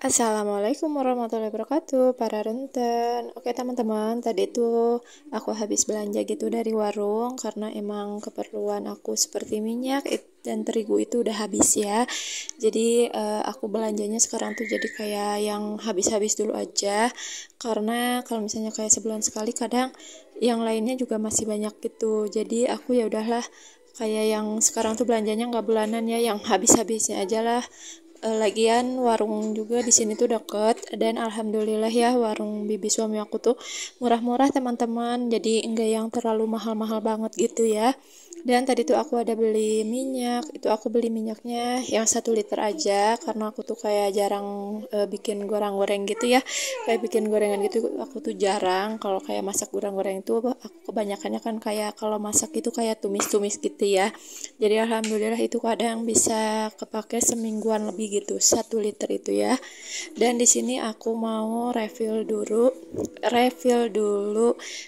Assalamualaikum warahmatullahi wabarakatuh, para renten. Oke teman-teman, tadi tuh aku habis belanja gitu dari warung karena emang keperluan aku seperti minyak dan terigu itu udah habis ya. Jadi aku belanjanya sekarang tuh jadi kayak yang habis-habis dulu aja, karena kalau misalnya kayak sebulan sekali kadang yang lainnya juga masih banyak gitu. Jadi aku ya udahlah, kayak yang sekarang tuh belanjanya nggak bulanan ya, yang habis-habisnya aja lah. Lagian warung juga di sini tuh deket, dan alhamdulillah ya warung bibi suami aku tuh murah-murah teman-teman, jadi enggak yang terlalu mahal-mahal banget gitu ya. Dan tadi tuh aku ada beli minyak, itu aku beli minyaknya yang 1 liter aja karena aku tuh kayak jarang bikin goreng-goreng gitu ya, kayak bikin gorengan gitu aku tuh jarang. Kalau kayak masak goreng-goreng itu aku kebanyakannya kan kayak kalau masak itu kayak tumis-tumis gitu ya. Jadi alhamdulillah itu kadang bisa kepake semingguan lebih gitu, 1 liter itu ya. Dan di sini aku mau refill dulu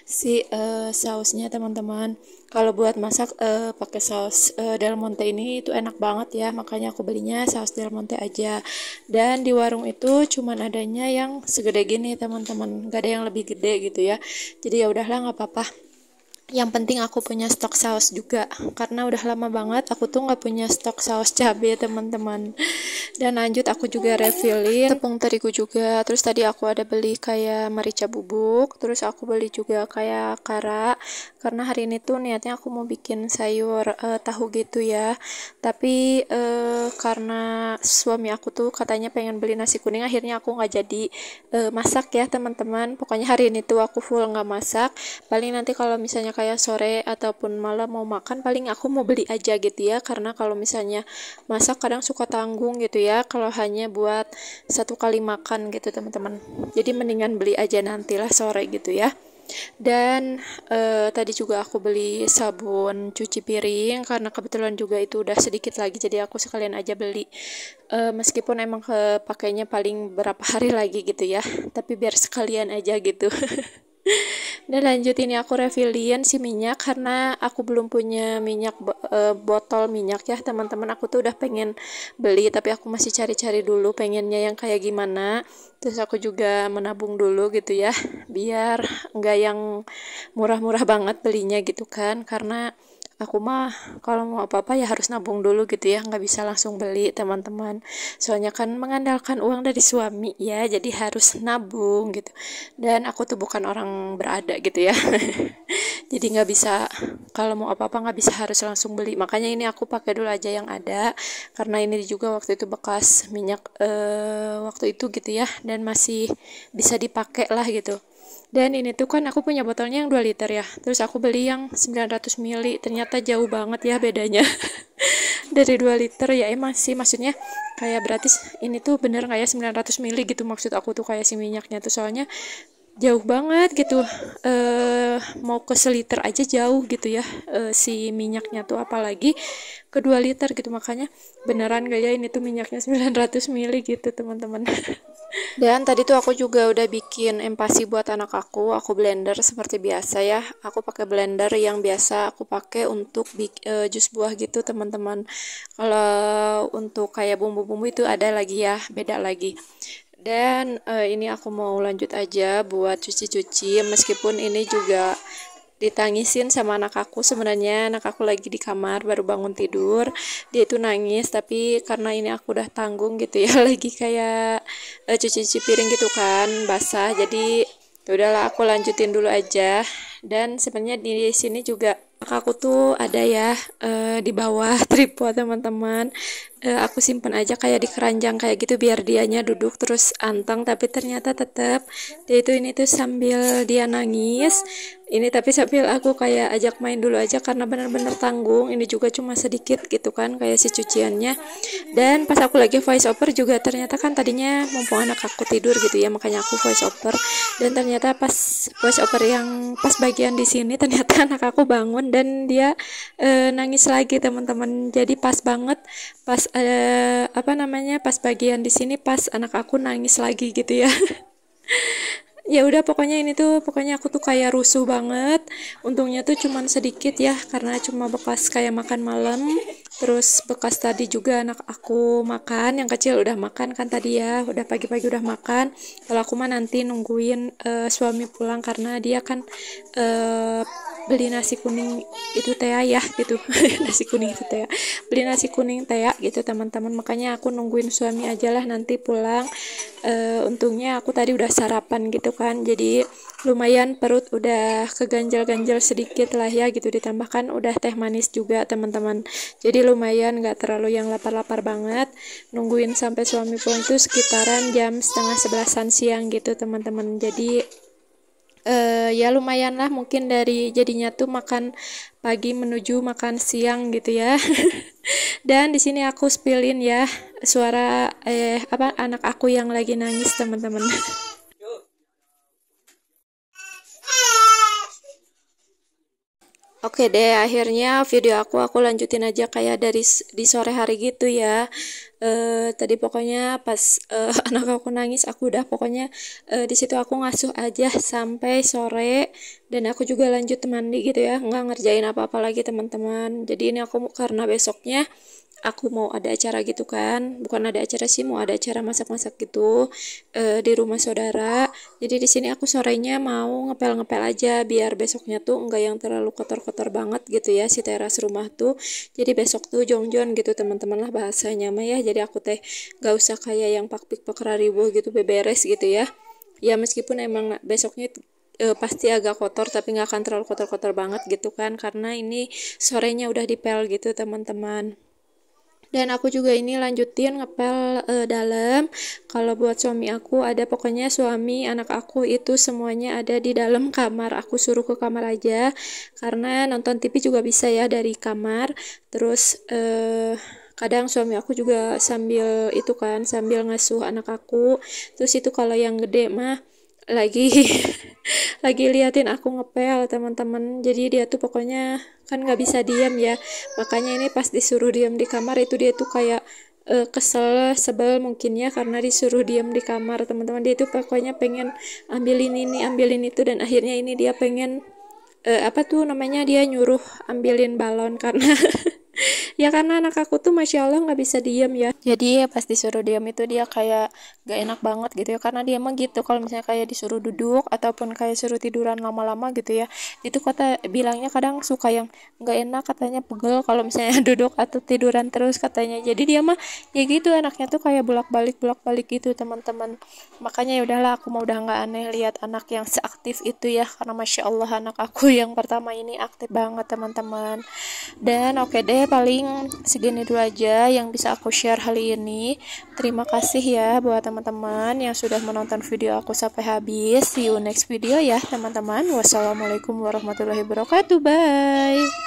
si sausnya teman-teman. Kalau buat masak pakai saus Del Monte ini itu enak banget ya, makanya aku belinya saus Del Monte aja. Dan di warung itu cuman adanya yang segede gini teman-teman, gak ada yang lebih gede gitu ya. Jadi ya udahlah, nggak apa-apa. Yang penting aku punya stok saus juga, karena udah lama banget aku tuh nggak punya stok saus cabai teman-teman. Dan lanjut aku juga refillin tepung terigu juga. Terus tadi aku ada beli kayak merica bubuk, terus aku beli juga kayak kara, karena hari ini tuh niatnya aku mau bikin sayur tahu gitu ya. Tapi karena suami aku tuh katanya pengen beli nasi kuning, akhirnya aku nggak jadi masak ya teman-teman. Pokoknya hari ini tuh aku full nggak masak. Paling nanti kalau misalnya kayak sore ataupun malam mau makan, paling aku mau beli aja gitu ya, karena kalau misalnya masak kadang suka tanggung gitu ya kalau hanya buat 1 kali makan gitu teman-teman. Jadi mendingan beli aja nantilah sore gitu ya. Dan tadi juga aku beli sabun cuci piring karena kebetulan juga itu udah sedikit lagi, jadi aku sekalian aja beli. Meskipun emang kepakainya paling berapa hari lagi gitu ya, tapi biar sekalian aja gitu. Dan lanjut ini aku refillin si minyak karena aku belum punya minyak botol minyak ya teman-teman. Aku tuh udah pengen beli tapi aku masih cari-cari dulu pengennya yang kayak gimana. Terus aku juga menabung dulu gitu ya, biar enggak yang murah-murah banget belinya gitu kan, karena aku mah kalau mau apa-apa ya harus nabung dulu gitu ya, nggak bisa langsung beli teman-teman. Soalnya kan mengandalkan uang dari suami ya, jadi harus nabung gitu. Dan aku tuh bukan orang berada gitu ya. Jadi nggak bisa, kalau mau apa-apa nggak bisa harus langsung beli. Makanya ini aku pakai dulu aja yang ada, karena ini juga waktu itu bekas minyak waktu itu gitu ya, dan masih bisa dipakai lah gitu. Dan ini tuh kan aku punya botolnya yang 2 liter ya, terus aku beli yang 900 ml, ternyata jauh banget ya bedanya. Dari 2 liter ya, emang sih maksudnya kayak berarti ini tuh bener nggak ya 900 ml gitu, maksud aku tuh kayak si minyaknya tuh, soalnya jauh banget gitu. Mau ke seliter aja jauh gitu ya si minyaknya tuh, apalagi ke 2 liter gitu. Makanya beneran gak ya ini tuh minyaknya 900 ml gitu teman-teman. Dan tadi tuh aku juga udah bikin empasi buat anak aku blender seperti biasa ya. Aku pakai blender yang biasa aku pakai untuk jus buah gitu teman-teman. Kalau untuk kayak bumbu-bumbu itu ada lagi ya, beda lagi. Dan ini aku mau lanjut aja buat cuci-cuci, meskipun ini juga ditangisin sama anak aku. Sebenarnya anak aku lagi di kamar baru bangun tidur, dia itu nangis, tapi karena ini aku udah tanggung gitu ya, lagi kayak cuci-cuci piring gitu kan basah, jadi ya udahlah aku lanjutin dulu aja. Dan sebenarnya di sini juga aku tuh ada ya di bawah tripod teman-teman. Aku simpan aja kayak di keranjang kayak gitu biar dianya duduk terus anteng, tapi ternyata tetap dia itu ini tuh sambil dia nangis ini, tapi sambil aku kayak ajak main dulu aja karena benar-benar tanggung. Ini juga cuma sedikit gitu kan kayak si cuciannya. Dan pas aku lagi voice over juga ternyata kan tadinya mumpung anak aku tidur gitu ya, makanya aku voice over. Dan ternyata pas voice over yang pas bagian di sini ternyata anak aku bangun dan dia nangis lagi teman-teman. Jadi pas banget pas pas bagian di sini pas anak aku nangis lagi gitu ya. Ya udah pokoknya ini tuh pokoknya aku tuh kayak rusuh banget. Untungnya tuh cuman sedikit ya karena cuma bekas kayak makan malam. Terus bekas tadi juga anak aku makan, yang kecil udah makan kan tadi ya, udah pagi-pagi udah makan. Kalau aku mah nanti nungguin suami pulang karena dia kan eh, beli nasi kuning itu teh ya gitu. Nasi kuning itu teh. Beli nasi kuning teh gitu teman-teman. Makanya aku nungguin suami aja lah nanti pulang. Untungnya aku tadi udah sarapan gitu kan, jadi lumayan perut udah keganjal-ganjal sedikit lah ya gitu, ditambahkan udah teh manis juga teman-teman, jadi lumayan gak terlalu yang lapar-lapar banget. Nungguin sampai suami pulang itu sekitaran jam setengah 11-an siang gitu teman-teman, jadi ya lumayan lah mungkin dari jadinya tuh makan pagi menuju makan siang gitu ya. Dan di sini aku spillin ya suara apa anak aku yang lagi nangis teman-teman. Oke deh, akhirnya video aku lanjutin aja kayak dari di sore hari gitu ya. Tadi pokoknya pas anak aku nangis, aku udah pokoknya di situ aku ngasuh aja sampai sore, dan aku juga lanjut mandi gitu ya, nggak ngerjain apa-apa lagi teman-teman. Jadi ini aku karena besoknya aku mau ada acara gitu kan, bukan ada acara sih, mau ada acara masak-masak gitu di rumah saudara. Jadi di sini aku sorenya mau ngepel-ngepel aja biar besoknya tuh enggak yang terlalu kotor-kotor banget gitu ya si teras rumah tuh. Jadi besok tuh jongjon gitu teman-teman lah bahasanya mah ya. Jadi aku teh gak usah kayak yang pakpik pakraribo gitu beberes gitu ya. Ya meskipun emang besoknya pasti agak kotor tapi nggak akan terlalu kotor-kotor banget gitu kan, karena ini sorenya udah dipel gitu teman-teman. Dan aku juga ini lanjutin ngepel dalam. Kalau buat suami aku ada, pokoknya suami anak aku itu semuanya ada di dalam kamar, aku suruh ke kamar aja karena nonton TV juga bisa ya dari kamar. Terus kadang suami aku juga sambil itu kan, sambil ngasuh anak aku. Terus itu kalau yang gede mah lagi lagi liatin aku ngepel teman-teman, jadi dia tuh pokoknya kan nggak bisa diam ya, makanya ini pas disuruh diam di kamar itu dia tuh kayak kesel sebel mungkin ya karena disuruh diam di kamar teman-teman. Dia tuh pokoknya pengen ambilin ini ambilin itu, dan akhirnya ini dia pengen apa tuh namanya, dia nyuruh ambilin balon karena ya karena anak aku tuh masya Allah nggak bisa diem ya, jadi pas disuruh diem itu dia kayak gak enak banget gitu ya, karena dia emang gitu kalau misalnya kayak disuruh duduk ataupun kayak suruh tiduran lama-lama gitu ya, itu kata bilangnya kadang suka yang nggak enak, katanya pegel kalau misalnya duduk atau tiduran terus katanya. Jadi dia mah ya gitu, anaknya tuh kayak bolak-balik gitu teman-teman. Makanya ya udahlah, aku mau udah nggak aneh lihat anak yang seaktif itu ya, karena masya Allah anak aku yang pertama ini aktif banget teman-teman. Dan oke deh, paling segini dulu aja yang bisa aku share kali ini. Terima kasih ya buat teman-teman yang sudah menonton video aku sampai habis. See you next video ya teman-teman. Wassalamualaikum warahmatullahi wabarakatuh. Bye.